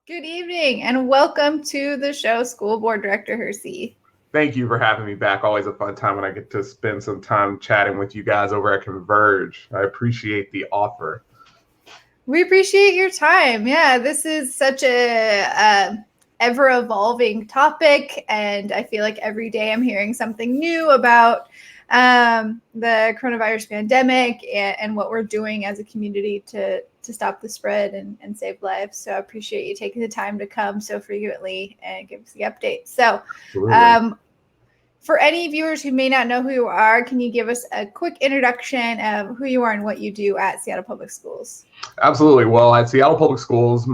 Good evening and welcome to the show, School Board Director Hersey. Thank you for having me back. Always a fun time when I get to spend some time chatting with you guys over at Converge. I appreciate the offer. We appreciate your time. Yeah, this is such a ever-evolving topic, and I feel like every day I'm hearing something new about the coronavirus pandemic and what we're doing as a community to stop the spread and save lives. So I appreciate you taking the time to come so frequently and give us the update. So for any viewers who may not know who you are, can you give us a quick introduction of who you are and what you do at Seattle Public Schools? Absolutely. Well, at Seattle Public Schools,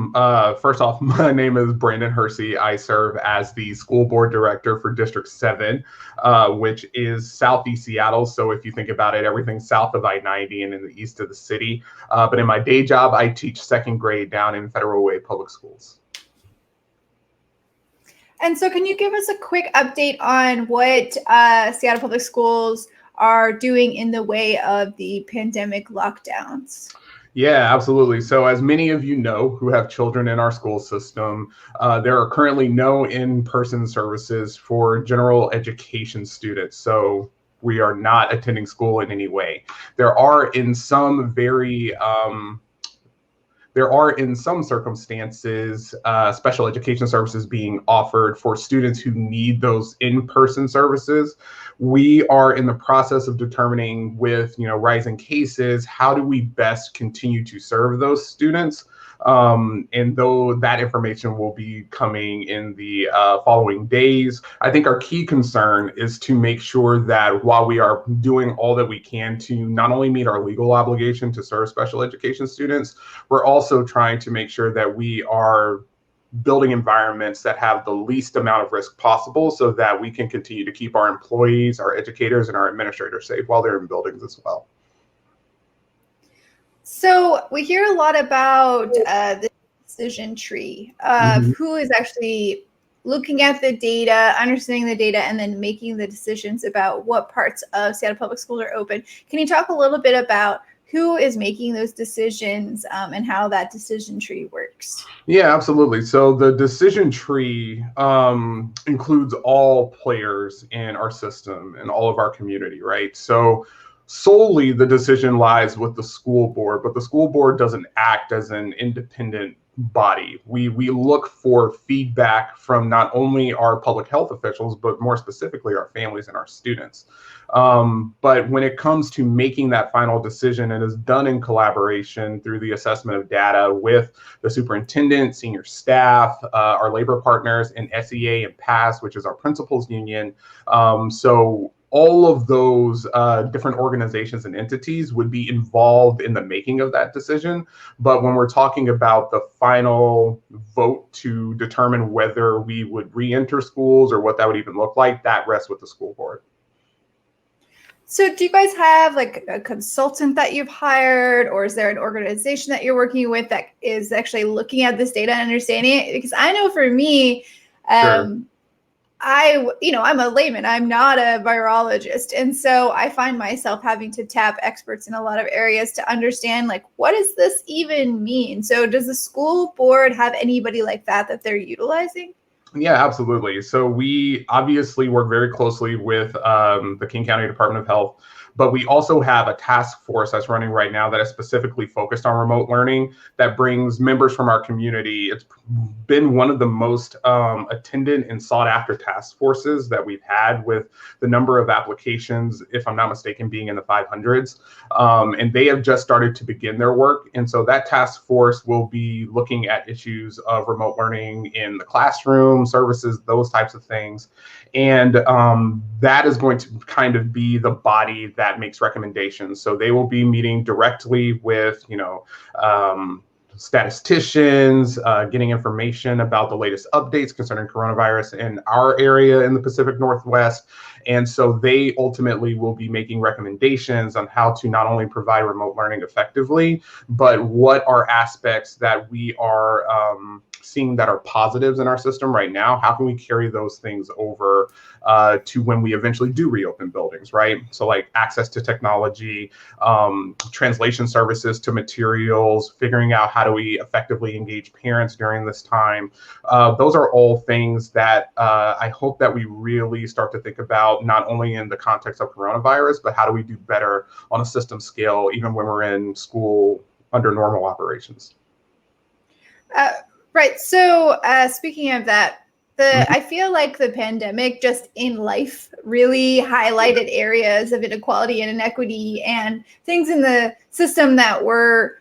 first off, my name is Brandon Hersey. I serve as the school board director for District 7, which is Southeast Seattle. So if you think about it, everything's south of I-90 and in the east of the city. But in my day job, I teach second grade down in Federal Way Public Schools. And so can you give us a quick update on what Seattle Public Schools are doing in the way of the pandemic lockdowns? Yeah, absolutely. So as many of you know who have children in our school system, there are currently no in-person services for general education students. So we are not attending school in any way. There are in some circumstances, special education services being offered for students who need those in-person services. We are in the process of determining with rising cases, how do we best continue to serve those students? And though that information will be coming in the following days, I think our key concern is to make sure that while we are doing all that we can to not only meet our legal obligation to serve special education students, we're also trying to make sure that we are building environments that have the least amount of risk possible so that we can continue to keep our employees, our educators, and our administrators safe while they're in buildings as well. So we hear a lot about the decision tree of who is actually looking at the data, understanding the data, and then making the decisions about what parts of Seattle Public Schools are open. Can you talk a little bit about who is making those decisions and how that decision tree works? Yeah, absolutely. So the decision tree includes all players in our system and all of our community, right? So solely the decision lies with the school board, but the school board doesn't act as an independent body. We look for feedback from not only our public health officials, but more specifically our families and our students. But when it comes to making that final decision, it is done in collaboration through the assessment of data with the superintendent, senior staff, our labor partners, and SEA and PASS, which is our principals union. So all of those different organizations and entities would be involved in the making of that decision. But when we're talking about the final vote to determine whether we would re-enter schools or what that would even look like, that rests with the school board. So do you guys have like a consultant that you've hired, or is there an organization that you're working with that is actually looking at this data and understanding it? Because I know for me, Sure. I'm a layman. I'm not a virologist. And so I find myself having to tap experts in a lot of areas to understand, like, what does this even mean? So does the school board have anybody like that they're utilizing? Yeah, absolutely. So we obviously work very closely with the King County Department of Health, but we also have a task force that's running right now that is specifically focused on remote learning that brings members from our community. It's been one of the most attended and sought after task forces that we've had, with the number of applications, if I'm not mistaken, being in the 500s. And they have just started to begin their work. And so that task force will be looking at issues of remote learning in the classroom, services, those types of things. And that is going to kind of be the body that makes recommendations. So they will be meeting directly with, statisticians, getting information about the latest updates concerning coronavirus in our area in the Pacific Northwest. And so they ultimately will be making recommendations on how to not only provide remote learning effectively, but what are aspects that we are seeing that are positives in our system right now, how can we carry those things over to when we eventually do reopen buildings, right? So like access to technology, translation services to materials, figuring out how do we effectively engage parents during this time. Those are all things that I hope that we really start to think about, not only in the context of coronavirus, but how do we do better on a system scale, even when we're in school under normal operations. Right. So speaking of that, I feel like the pandemic just in life really highlighted areas of inequality and inequity and things in the system that were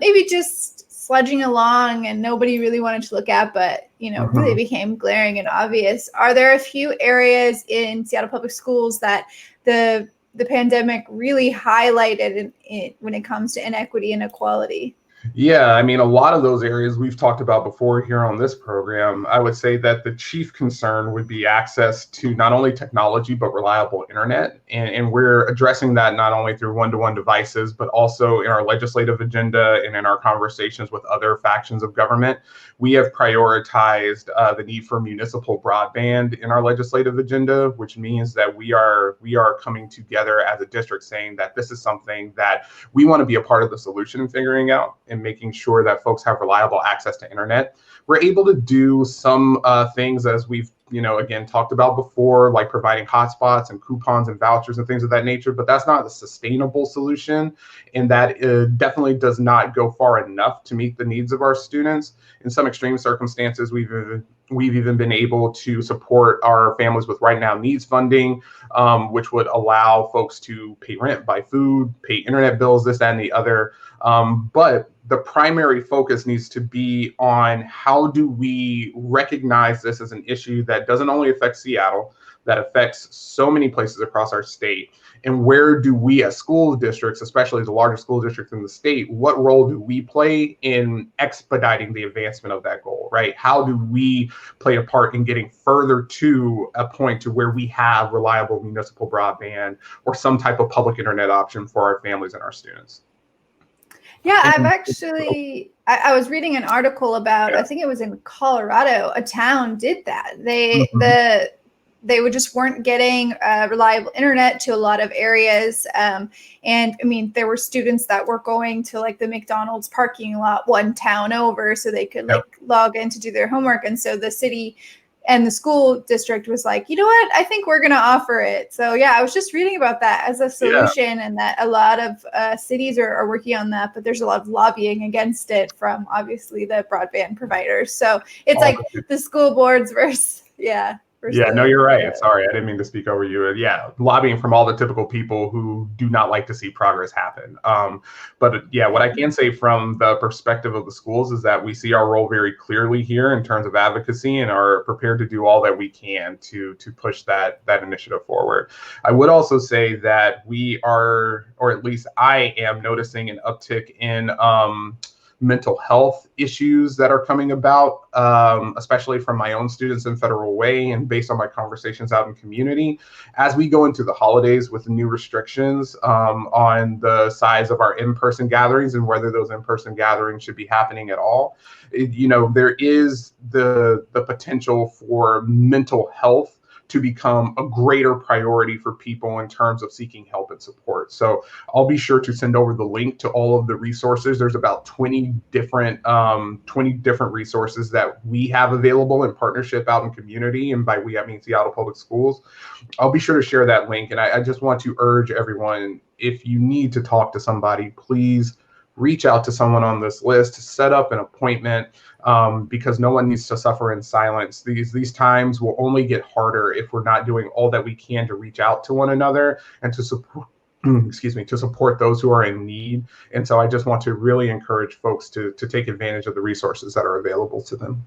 maybe just sludging along and nobody really wanted to look at, but really became glaring and obvious. Are there a few areas in Seattle Public Schools that the pandemic really highlighted when it comes to inequity and equality? Yeah, I mean, a lot of those areas we've talked about before here on this program. I would say that the chief concern would be access to not only technology, but reliable internet. And we're addressing that not only through one-to-one devices, but also in our legislative agenda and in our conversations with other factions of government. We have prioritized the need for municipal broadband in our legislative agenda, which means that we are coming together as a district saying that this is something that we want to be a part of the solution in figuring out and making sure that folks have reliable access to internet. We're able to do some things as we've, again, talked about before, like providing hotspots and coupons and vouchers and things of that nature, but that's not a sustainable solution. And that definitely does not go far enough to meet the needs of our students. In some extreme circumstances, we've even been able to support our families with right now needs funding, which would allow folks to pay rent, buy food, pay internet bills, this, that, and the other. But the primary focus needs to be on how do we recognize this as an issue that doesn't only affect Seattle, that affects so many places across our state. And where do we as school districts, especially the largest school districts in the state, what role do we play in expediting the advancement of that goal, right? How do we play a part in getting further to a point to where we have reliable municipal broadband or some type of public internet option for our families and our students? Yeah, I've actually, I was reading an article about, I think it was in Colorado, a town did that. They just weren't getting reliable internet to a lot of areas. And I mean, there were students that were going to like the McDonald's parking lot one town over so they could like log in to do their homework. And so the city and the school district was like, you know what, I think we're going to offer it. So yeah, I was just reading about that as a solution and that a lot of cities are working on that, but there's a lot of lobbying against it from obviously the broadband providers. So it's like the school boards versus, no, you're right. Sorry, I didn't mean to speak over you. Yeah, lobbying from all the typical people who do not like to see progress happen. But yeah, what I can say from the perspective of the schools is that we see our role very clearly here in terms of advocacy and are prepared to do all that we can to push that initiative forward. I would also say that we are, or at least I am, noticing an uptick in mental health issues that are coming about, especially from my own students in Federal Way and based on my conversations out in community. As we go into the holidays with new restrictions on the size of our in-person gatherings and whether those in-person gatherings should be happening at all, there is the potential for mental health to become a greater priority for people in terms of seeking help and support. So I'll be sure to send over the link to all of the resources. There's about 20 different resources that we have available in partnership out in community. And by we, I mean Seattle Public Schools. I'll be sure to share that link. And I just want to urge everyone, if you need to talk to somebody, please reach out to someone on this list, set up an appointment, because no one needs to suffer in silence. These times will only get harder if we're not doing all that we can to reach out to one another and to support to support those who are in need. And so I just want to really encourage folks to take advantage of the resources that are available to them.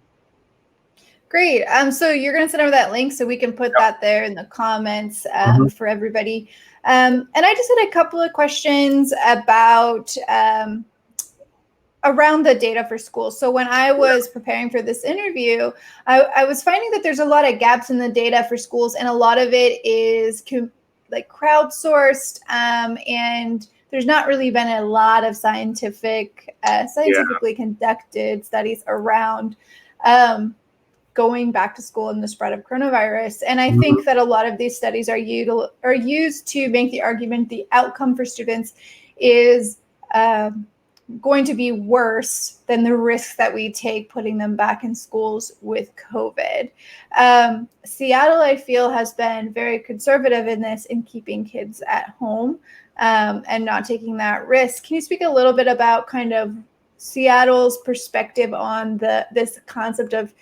Great. So you're going to send over that link so we can put that there in the comments for everybody. And I just had a couple of questions about around the data for schools. So when I was preparing for this interview, I was finding that there's a lot of gaps in the data for schools, and a lot of it is like crowdsourced, and there's not really been a lot of scientifically conducted studies around going back to school and the spread of coronavirus. And I think that a lot of these studies are used to make the argument the outcome for students is going to be worse than the risks that we take putting them back in schools with COVID. Seattle, I feel, has been very conservative in this, in keeping kids at home and not taking that risk. Can you speak a little bit about kind of Seattle's perspective on this concept of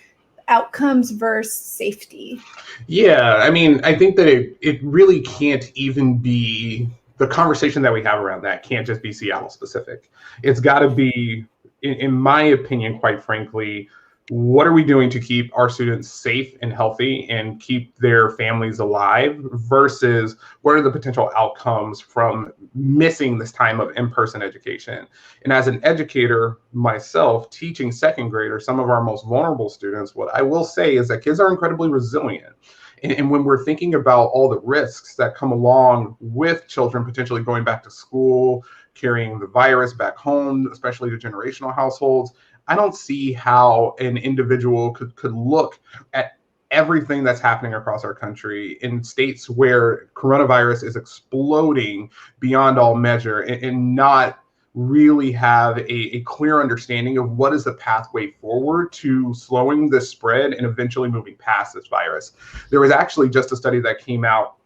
outcomes versus safety? Yeah, I mean, I think that it really can't even be, the conversation that we have around that can't just be Seattle specific. It's got to be, in my opinion, quite frankly, what are we doing to keep our students safe and healthy and keep their families alive versus what are the potential outcomes from missing this time of in-person education? And as an educator myself, teaching second graders, some of our most vulnerable students, what I will say is that kids are incredibly resilient. And when we're thinking about all the risks that come along with children potentially going back to school, carrying the virus back home, especially to generational households, I don't see how an individual could look at everything that's happening across our country in states where coronavirus is exploding beyond all measure and not really have a clear understanding of what is the pathway forward to slowing the spread and eventually moving past this virus. There was actually just a study that came out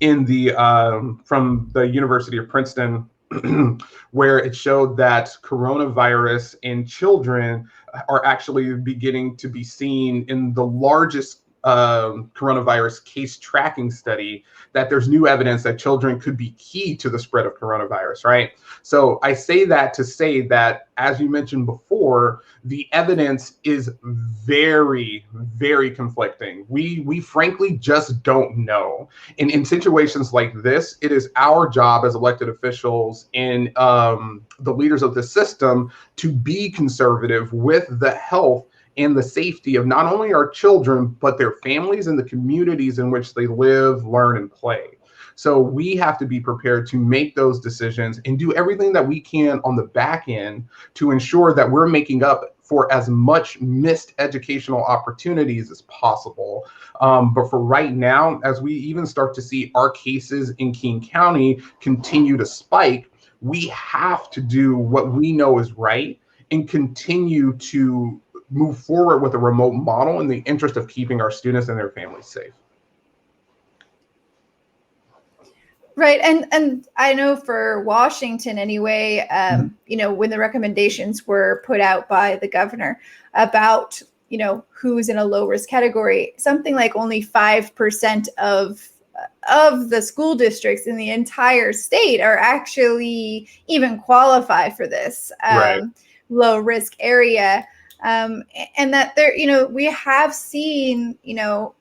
in the from the University of Princeton where it showed that coronavirus in children are actually beginning to be seen in the largest coronavirus case tracking study, that there's new evidence that children could be key to the spread of coronavirus, right? So I say that to say that, as you mentioned before, the evidence is very, very conflicting. We frankly just don't know. And in situations like this, it is our job as elected officials and the leaders of the system to be conservative with the health and the safety of not only our children, but their families and the communities in which they live, learn, and play. So we have to be prepared to make those decisions and do everything that we can on the back end to ensure that we're making up for as much missed educational opportunities as possible. But for right now, as we even start to see our cases in King County continue to spike, we have to do what we know is right and continue to move forward with a remote model in the interest of keeping our students and their families safe. Right. And I know for Washington anyway, you know, when the recommendations were put out by the governor about, you know, who's in a low risk category, something like only 5% of the school districts in the entire state are actually even qualify for this low risk area. And that there, you know, we have seen, you know,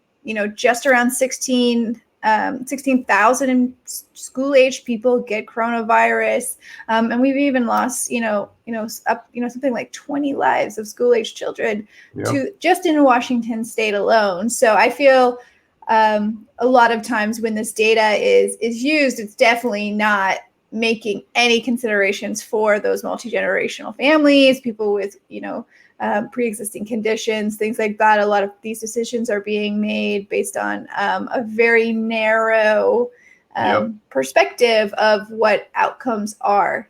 just around 16,000 school-age people get coronavirus, and we've even lost, something like 20 lives of school-age children to just in Washington State alone. So I feel a lot of times when this data is used, it's definitely not making any considerations for those multi-generational families, people with, pre-existing conditions, things like that. A lot of these decisions are being made based on a very narrow perspective of what outcomes are,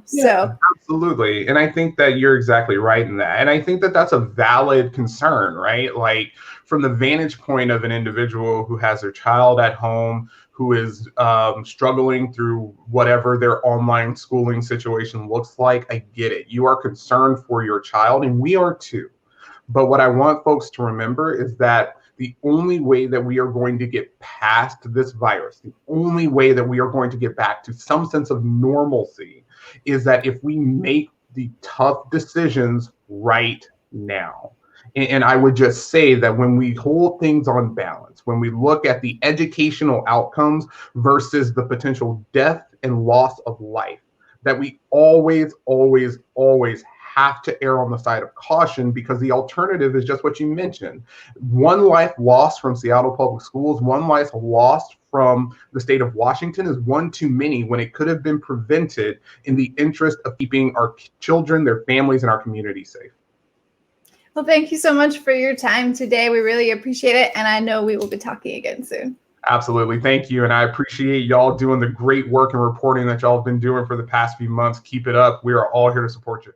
so. Absolutely. And I think that you're exactly right in that. And I think that that's a valid concern, right? Like from the vantage point of an individual who has their child at home, who is struggling through whatever their online schooling situation looks like, I get it. You are concerned for your child, and we are too. But what I want folks to remember is that the only way that we are going to get past this virus, the only way that we are going to get back to some sense of normalcy is that if we make the tough decisions right now. And I would just say that when we hold things on balance, when we look at the educational outcomes versus the potential death and loss of life, that we always, always, always have to err on the side of caution, because the alternative is just what you mentioned. One life lost from Seattle Public Schools, one life lost from the state of Washington is one too many when it could have been prevented in the interest of keeping our children, their families, and our community safe. Well, thank you so much for your time today. We really appreciate it. And I know we will be talking again soon. Absolutely. Thank you. And I appreciate y'all doing the great work and reporting that y'all have been doing for the past few months. Keep it up. We are all here to support you.